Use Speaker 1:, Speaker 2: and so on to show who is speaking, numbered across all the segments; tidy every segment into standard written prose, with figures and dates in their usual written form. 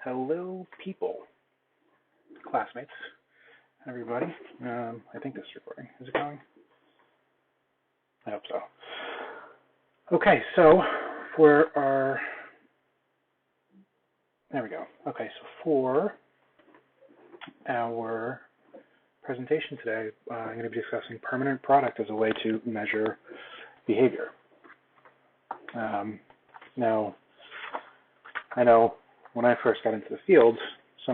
Speaker 1: Hello, people, classmates, everybody. I think this is recording. Is it going? I hope so. Okay, so there we go. Okay, so for our presentation today, I'm going to be discussing permanent product as a way to measure behavior. Now, I know when I first got into the field, I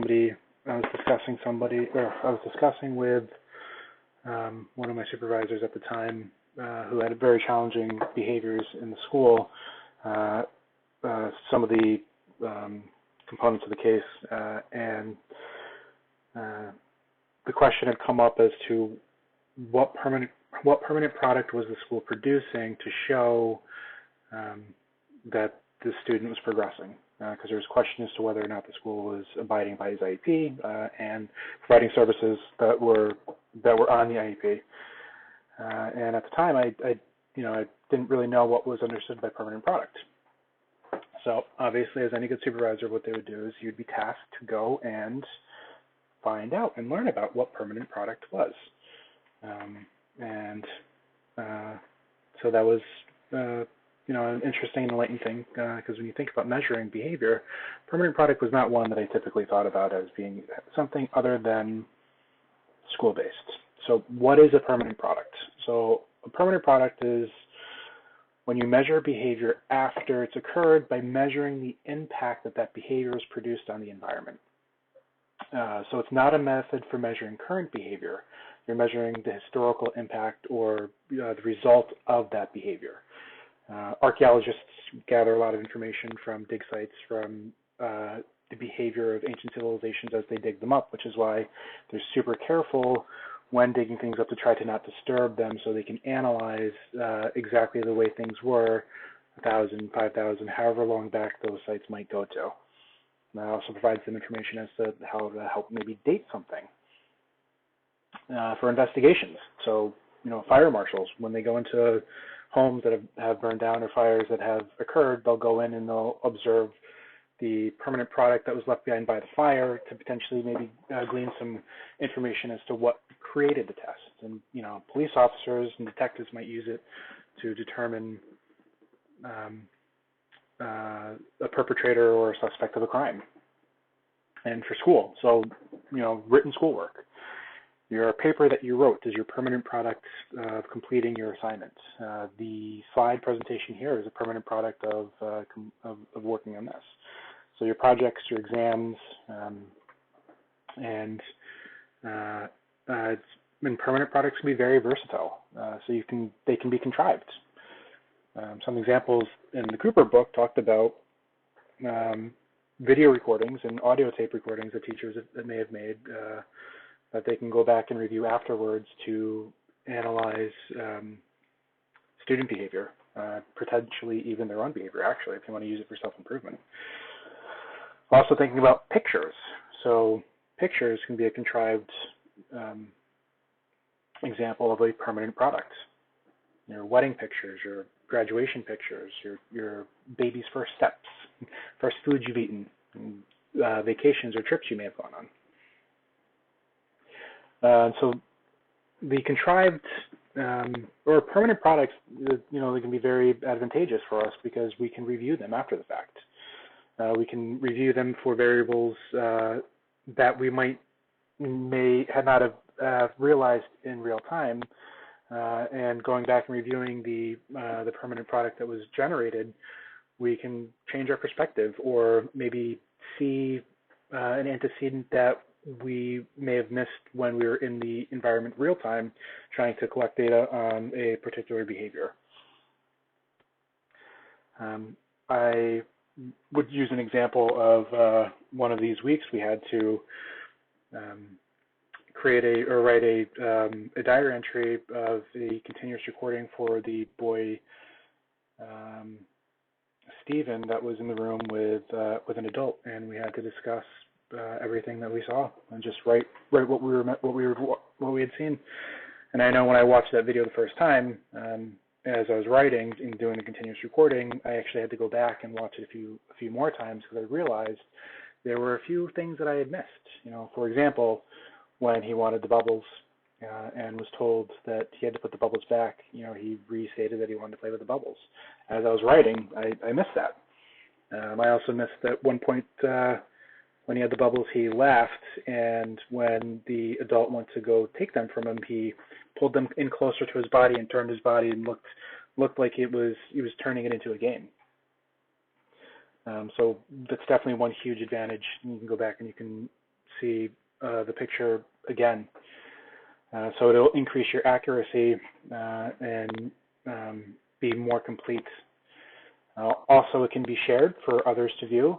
Speaker 1: was discussing with one of my supervisors at the time who had very challenging behaviors in the school. Some of the components of the case, and the question had come up as to what permanent product was the school producing to show that the student was progressing, because there was question as to whether or not the school was abiding by his IEP and providing services that were on the IEP. And at the time, I didn't really know what was understood by permanent product. So obviously, as any good supervisor, what they would do is you'd be tasked to go and find out and learn about what permanent product was. So that was an interesting and enlightening thing, because when you think about measuring behavior, permanent product was not one that I typically thought about as being something other than school-based. So what is a permanent product? So a permanent product is when you measure behavior after it's occurred by measuring the impact that behavior has produced on the environment. So it's not a method for measuring current behavior. You're measuring the historical impact or the result of that behavior. Archaeologists gather a lot of information from dig sites, from the behavior of ancient civilizations as they dig them up, which is why they're super careful when digging things up to try to not disturb them, so they can analyze exactly the way things were 1,000, 5,000, however long back those sites might go to. And that also provides them information as to how to help maybe date something for investigations. So, fire marshals, when they go into homes that have burned down or fires that have occurred, they'll go in and they'll observe the permanent product that was left behind by the fire to potentially maybe glean some information as to what created the test. And, police officers and detectives might use it to determine a perpetrator or a suspect of a crime. And for school, so, written schoolwork. Your paper that you wrote is your permanent product of completing your assignment. The slide presentation here is a permanent product of working on this. So your projects, your exams, and permanent products can be very versatile. So they can be contrived. Some examples in the Cooper book talked about video recordings and audio tape recordings that teachers that may have made that they can go back and review afterwards to analyze student behavior, potentially even their own behavior, actually, if you want to use it for self-improvement. Also thinking about pictures. So pictures can be a contrived example of a permanent product. Your wedding pictures, your graduation pictures, your baby's first steps, first foods you've eaten, vacations or trips you may have gone on. So the contrived or permanent products, they can be very advantageous for us because we can review them after the fact. We can review them for variables that we may not have realized in real time, and going back and reviewing the permanent product that was generated, we can change our perspective or maybe see an antecedent that we may have missed when we were in the environment real time trying to collect data on a particular behavior. I would use an example of one of these weeks. We had to write a diary entry of the continuous recording for the boy Stephen that was in the room with an adult, and we had to discuss everything that we saw and just write what we had seen. And I know when I watched that video the first time, as I was writing and doing the continuous recording, I actually had to go back and watch it a few more times because I realized there were a few things that I had missed. For example, when he wanted the bubbles and was told that he had to put the bubbles back, he restated that he wanted to play with the bubbles. As I was writing, I missed that. I also missed at one point when he had the bubbles, he laughed, and when the adult went to go take them from him, he pulled them in closer to his body and turned his body and looked like he was turning it into a game. So that's definitely one huge advantage. You can go back and you can see the picture again. So it'll increase your accuracy and be more complete. Also, it can be shared for others to view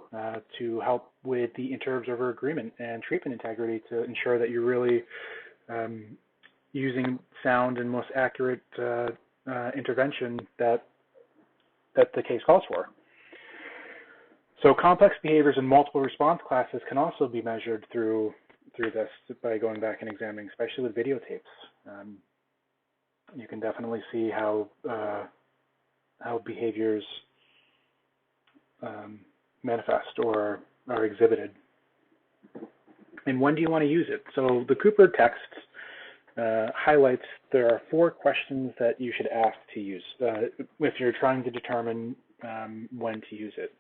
Speaker 1: to help with the inter-observer agreement and treatment integrity to ensure that you're really using sound and most accurate intervention that the case calls for. So complex behaviors in multiple response classes can also be measured through this by going back and examining, especially with videotapes. You can definitely see how behaviors manifest or are exhibited. And when do you want to use it? So the Cooper text highlights there are 4 questions that you should ask to use if you're trying to determine when to use it.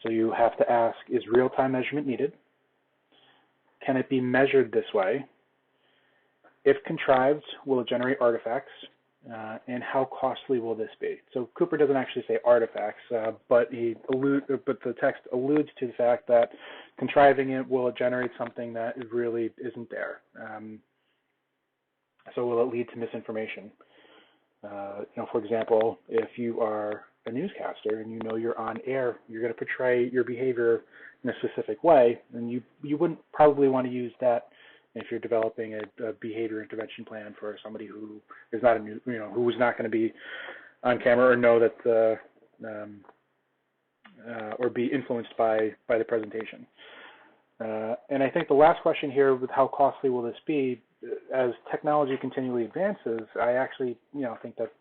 Speaker 1: So you have to ask, is real-time measurement needed? Can it be measured this way? If contrived, will it generate artifacts? And how costly will this be? So Cooper doesn't actually say artifacts, but the text alludes to the fact that contriving it will generate something that really isn't there. So will it lead to misinformation? For example, if you are a newscaster and you're on air, you're going to portray your behavior in a specific way, and you wouldn't probably want to use that if you're developing a behavior intervention plan for somebody who is not who is not going to be on camera or know that or be influenced by the presentation. And I think the last question here with how costly will this be, as technology continually advances, I actually think that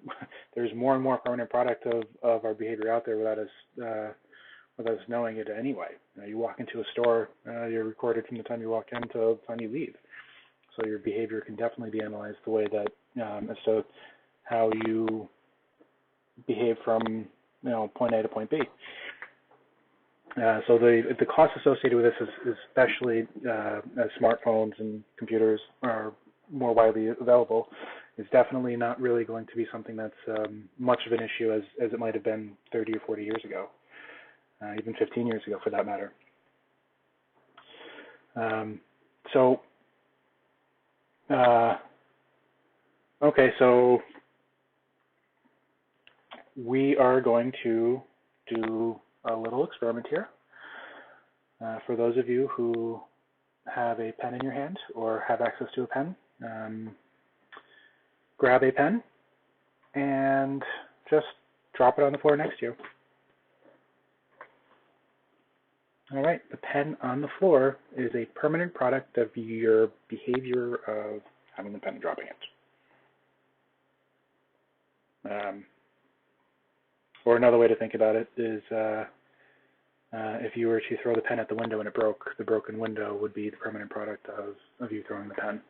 Speaker 1: there's more and more permanent product of our behavior out there without us knowing it anyway. You walk into a store, you're recorded from the time you walk in to the time you leave. So your behavior can definitely be analyzed the way that as to how you behave from point A to point B. So the cost associated with this is especially as smartphones and computers are more widely available, is definitely not really going to be something that's much of an issue as it might have been 30 or 40 years ago, even 15 years ago for that matter. Okay, so we are going to do a little experiment here. For those of you who have a pen in your hand or have access to a pen, grab a pen and just drop it on the floor next to you. All right, the pen on the floor is a permanent product of your behavior of having the pen and dropping it. Or another way to think about it is if you were to throw the pen at the window and it broke, the broken window would be the permanent product of you throwing the pen.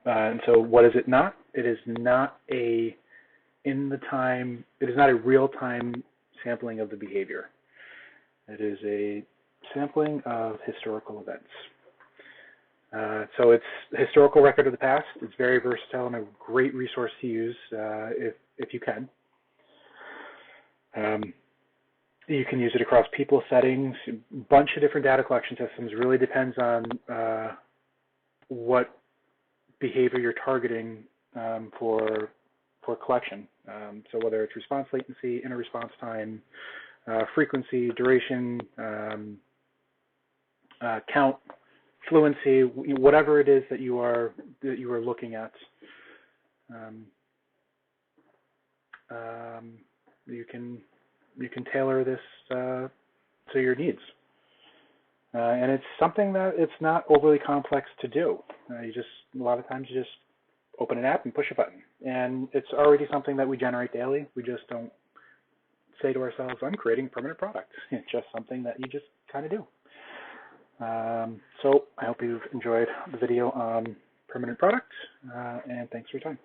Speaker 1: And so what is it not? It is not a real-time sampling of the behavior. It is a sampling of historical events. So it's a historical record of the past. It's very versatile and a great resource to use if you can. You can use it across people, settings, a bunch of different data collection systems. It really depends on what behavior you're targeting for collection. So whether it's response latency, inner response time, frequency, duration, count, fluency, whatever it is that you are looking at, you can tailor this to your needs. And it's something that it's not overly complex to do. A lot of times you just open an app and push a button, and it's already something that we generate daily. We just don't say to ourselves, I'm creating a permanent product. It's just something that you just kind of do. So I hope you've enjoyed the video on permanent product, and thanks for your time.